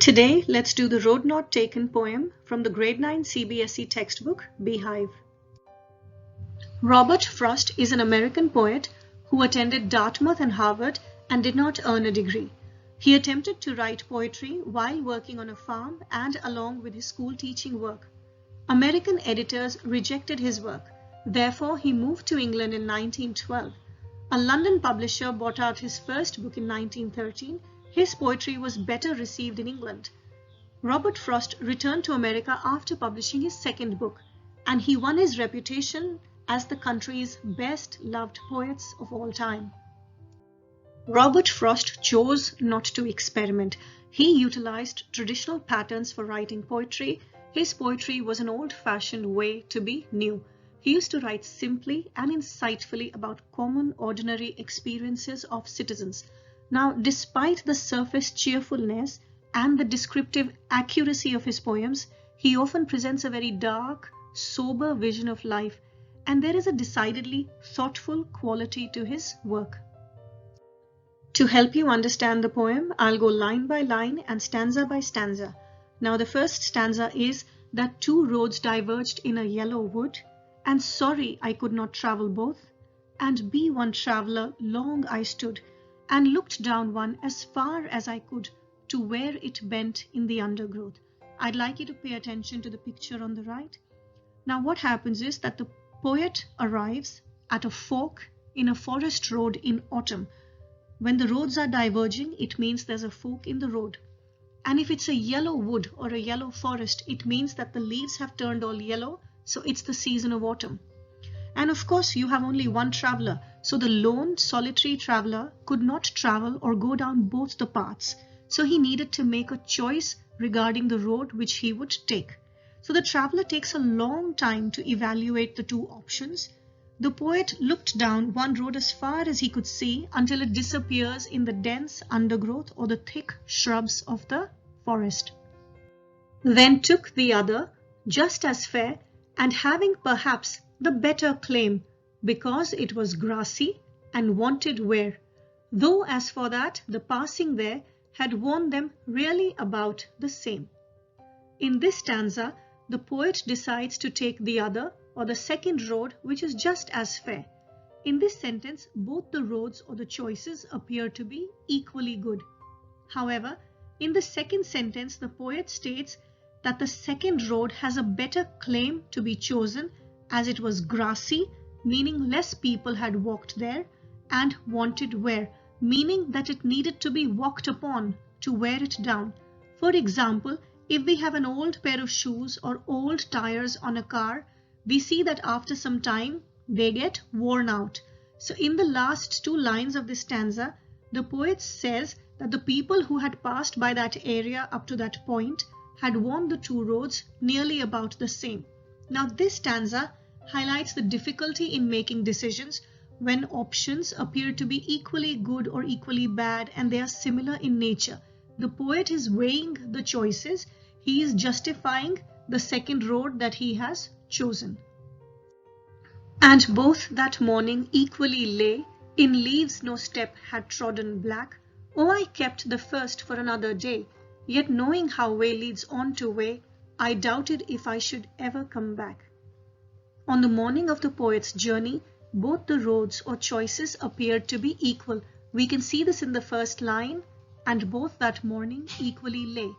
Today, let's do the Road Not Taken poem from the Grade 9 CBSE textbook, Beehive. Robert Frost is an American poet who attended Dartmouth and Harvard and did not earn a degree. He attempted to write poetry while working on a farm and along with his school teaching work. American editors rejected his work. Therefore, he moved to England in 1912. A London publisher bought out his first book in 1913. His poetry was better received in England. Robert Frost returned to America after publishing his second book, and he won his reputation as the country's best loved poets of all time. Robert Frost chose not to experiment. He utilized traditional patterns for writing poetry. His poetry was an old-fashioned way to be new. He used to write simply and insightfully about common, ordinary experiences of citizens. Now, despite the surface cheerfulness and the descriptive accuracy of his poems, he often presents a very dark, sober vision of life, and there is a decidedly thoughtful quality to his work. To help you understand the poem, I'll go line by line and stanza by stanza. Now, the first stanza is that two roads diverged in a yellow wood, and sorry I could not travel both, and be one traveller long I stood, and looked down one as far as I could to where it bent in the undergrowth. I'd like you to pay attention to the picture on the right. Now what happens is that the poet arrives at a fork in a forest road in autumn. When the roads are diverging, it means there's a fork in the road. And if it's a yellow wood or a yellow forest, it means that the leaves have turned all yellow, so it's the season of autumn. And of course, you have only one traveler, so the lone, solitary traveler could not travel or go down both the paths. So he needed to make a choice regarding the road which he would take. So the traveler takes a long time to evaluate the two options. The poet looked down one road as far as he could see until it disappears in the dense undergrowth or the thick shrubs of the forest. Then took the other, just as fair, and having perhaps the better claim, because it was grassy and wanted wear, though as for that the passing there had worn them really about the same. In this stanza, the poet decides to take the other or the second road, which is just as fair. In this sentence, both the roads or the choices appear to be equally good. However, in the second sentence, the poet states that the second road has a better claim to be chosen as it was grassy, meaning less people had walked there, and wanted wear, meaning that it needed to be walked upon to wear it down. For example, if we have an old pair of shoes or old tires on a car, we see that after some time they get worn out. So in the last two lines of this stanza, the poet says that the people who had passed by that area up to that point had worn the two roads nearly about the same. Now this stanza highlights the difficulty in making decisions when options appear to be equally good or equally bad and they are similar in nature. The poet is weighing the choices. He is justifying the second road that he has chosen. And both that morning equally lay, in leaves no step had trodden black. Oh, I kept the first for another day, yet knowing how way leads on to way, I doubted if I should ever come back. On the morning of the poet's journey, both the roads or choices appeared to be equal. We can see this in the first line, and both that morning equally lay.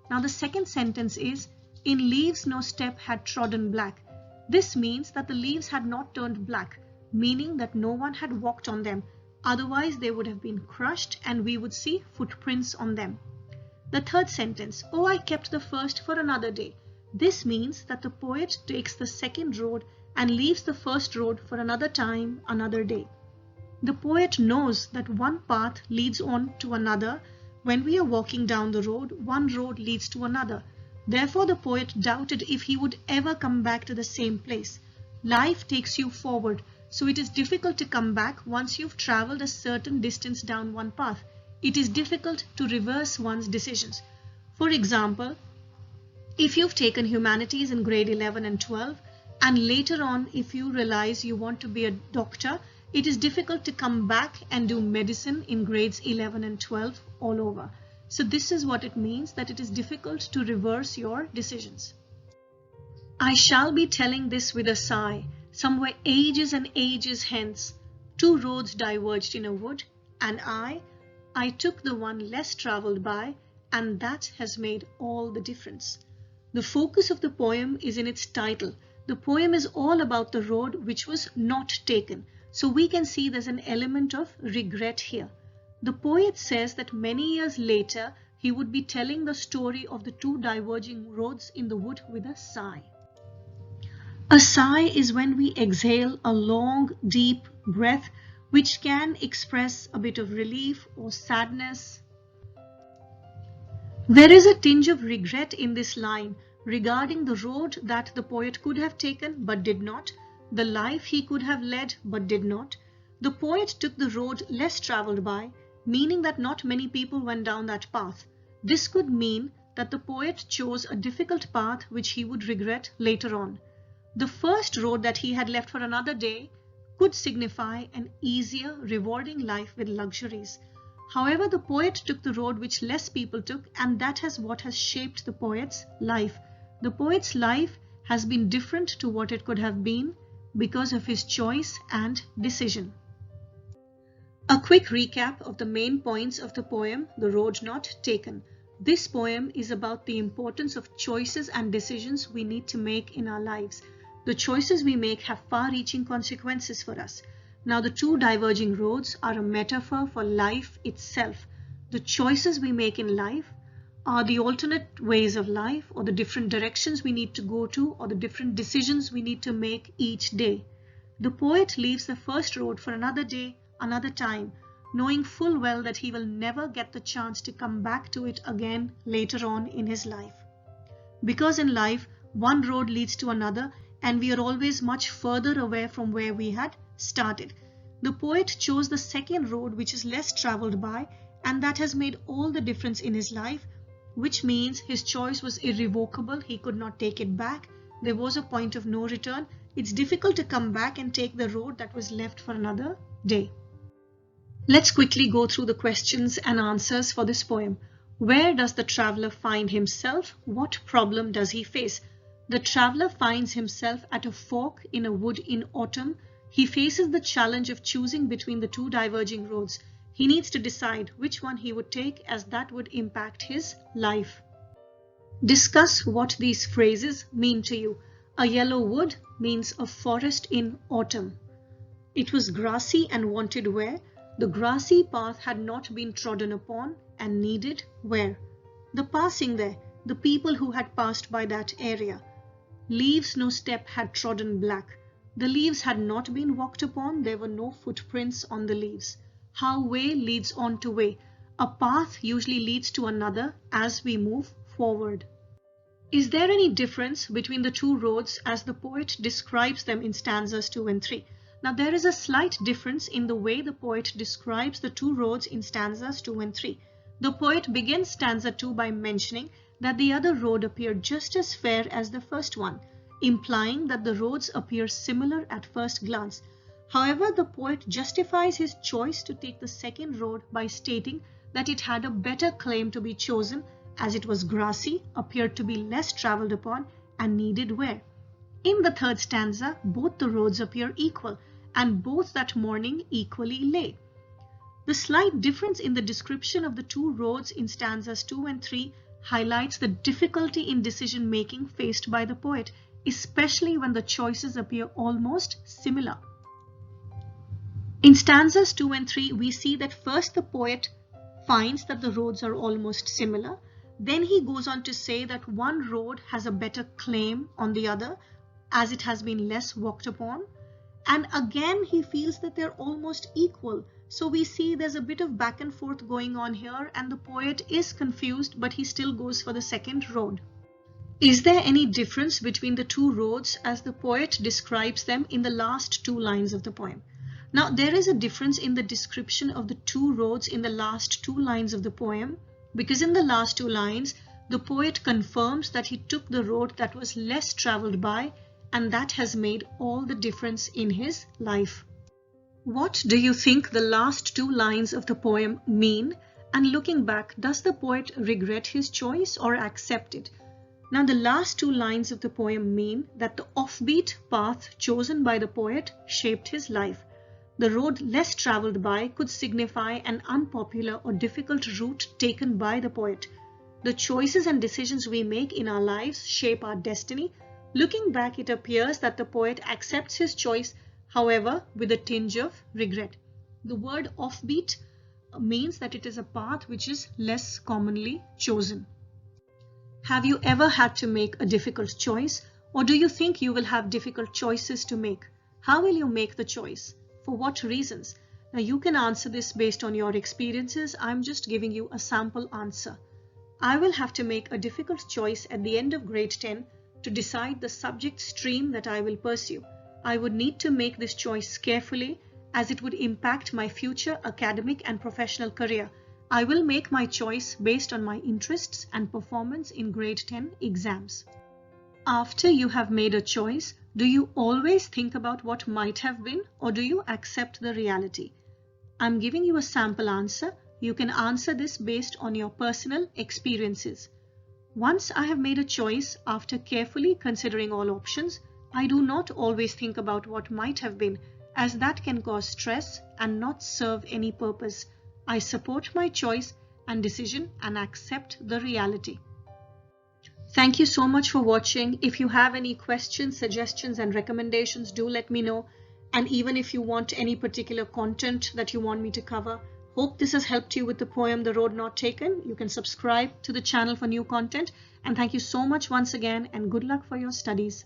Now the second sentence is, in leaves no step had trodden black. This means that the leaves had not turned black, meaning that no one had walked on them. Otherwise they would have been crushed and we would see footprints on them. The third sentence, oh, I kept the first for another day. This means that the poet takes the second road and leaves the first road for another time, another day. The poet knows that one path leads on to another. When we are walking down the road, one road leads to another. Therefore, the poet doubted if he would ever come back to the same place. Life takes you forward, so it is difficult to come back once you've traveled a certain distance down one path. It is difficult to reverse one's decisions. For example, if you've taken humanities in grade 11 and 12, and later on if you realize you want to be a doctor, it is difficult to come back and do medicine in grades 11 and 12 all over. So this is what it means, that it is difficult to reverse your decisions. I shall be telling this with a sigh. Somewhere ages and ages hence, two roads diverged in a wood, and I took the one less travelled by, and that has made all the difference. The focus of the poem is in its title. The poem is all about the road which was not taken. So we can see there's an element of regret here. The poet says that many years later, he would be telling the story of the two diverging roads in the wood with a sigh. A sigh is when we exhale a long, deep breath, which can express a bit of relief or sadness. There is a tinge of regret in this line regarding the road that the poet could have taken but did not, the life he could have led but did not. The poet took the road less travelled by, meaning that not many people went down that path. This could mean that the poet chose a difficult path which he would regret later on. The first road that he had left for another day could signify an easier, rewarding life with luxuries. However, the poet took the road which less people took, and that is what has shaped the poet's life. The poet's life has been different to what it could have been because of his choice and decision. A quick recap of the main points of the poem, The Road Not Taken. This poem is about the importance of choices and decisions we need to make in our lives. The choices we make have far-reaching consequences for us. Now, the two diverging roads are a metaphor for life itself. The choices we make in life are the alternate ways of life, or the different directions we need to go to, or the different decisions we need to make each day. The poet leaves the first road for another day, another time, knowing full well that he will never get the chance to come back to it again later on in his life. Because in life, one road leads to another, and we are always much further away from where we had started. The poet chose the second road, which is less travelled by, and that has made all the difference in his life, which means his choice was irrevocable. He could not take it back. There was a point of no return. It's difficult to come back and take the road that was left for another day. Let's quickly go through the questions and answers for this poem. Where does the traveller find himself? What problem does he face? The traveller finds himself at a fork in a wood in autumn. He faces the challenge of choosing between the two diverging roads. He needs to decide which one he would take, as that would impact his life. Discuss what these phrases mean to you. A yellow wood means a forest in autumn. It was grassy and wanted wear. The grassy path had not been trodden upon and needed wear. The passing there, the people who had passed by that area. Leaves no step had trodden black. The leaves had not been walked upon. There were no footprints on the leaves. How way leads on to way. A path usually leads to another as we move forward. Is there any difference between the two roads as the poet describes them in stanzas 2 and 3? Now, there is a slight difference in the way the poet describes the two roads in stanzas 2 and 3. The poet begins stanza 2 by mentioning that the other road appeared just as fair as the first one, implying that the roads appear similar at first glance. However, the poet justifies his choice to take the second road by stating that it had a better claim to be chosen, as it was grassy, appeared to be less travelled upon, and needed wear. In the third stanza, both the roads appear equal, and both that morning equally lay. The slight difference in the description of the two roads in stanzas 2 and 3 highlights the difficulty in decision-making faced by the poet, especially when the choices appear almost similar. In stanzas 2 and 3, we see that first the poet finds that the roads are almost similar. Then he goes on to say that one road has a better claim on the other, as it has been less walked upon. And again, he feels that they're almost equal. So we see there's a bit of back and forth going on here, and the poet is confused, but he still goes for the second road. Is there any difference between the two roads as the poet describes them in the last two lines of the poem? Now, there is a difference in the description of the two roads in the last two lines of the poem, because in the last two lines, the poet confirms that he took the road that was less travelled by, and that has made all the difference in his life. What do you think the last two lines of the poem mean, And looking back, does the poet regret his choice or accept it? Now, the last two lines of the poem mean that the offbeat path chosen by the poet shaped his life. The road less traveled by could signify an unpopular or difficult route taken by the poet. The choices and decisions we make in our lives shape our destiny. Looking back, it appears that the poet accepts his choice, however, with a tinge of regret. The word offbeat means that it is a path which is less commonly chosen. Have you ever had to make a difficult choice, or do you think you will have difficult choices to make? How will you make the choice? For what reasons? Now you can answer this based on your experiences. I'm just giving you a sample answer. I will have to make a difficult choice at the end of grade 10 to decide the subject stream that I will pursue. I would need to make this choice carefully as it would impact my future academic and professional career. I will make my choice based on my interests and performance in grade 10 exams. After you have made a choice, do you always think about what might have been, or do you accept the reality? I'm giving you a sample answer. You can answer this based on your personal experiences. Once I have made a choice, after carefully considering all options, I do not always think about what might have been, as that can cause stress and not serve any purpose. I support my choice and decision and accept the reality. Thank you so much for watching. If you have any questions, suggestions and recommendations, do let me know. And even if you want any particular content that you want me to cover, hope this has helped you with the poem The Road Not Taken. You can subscribe to the channel for new content. And thank you so much once again, and good luck for your studies.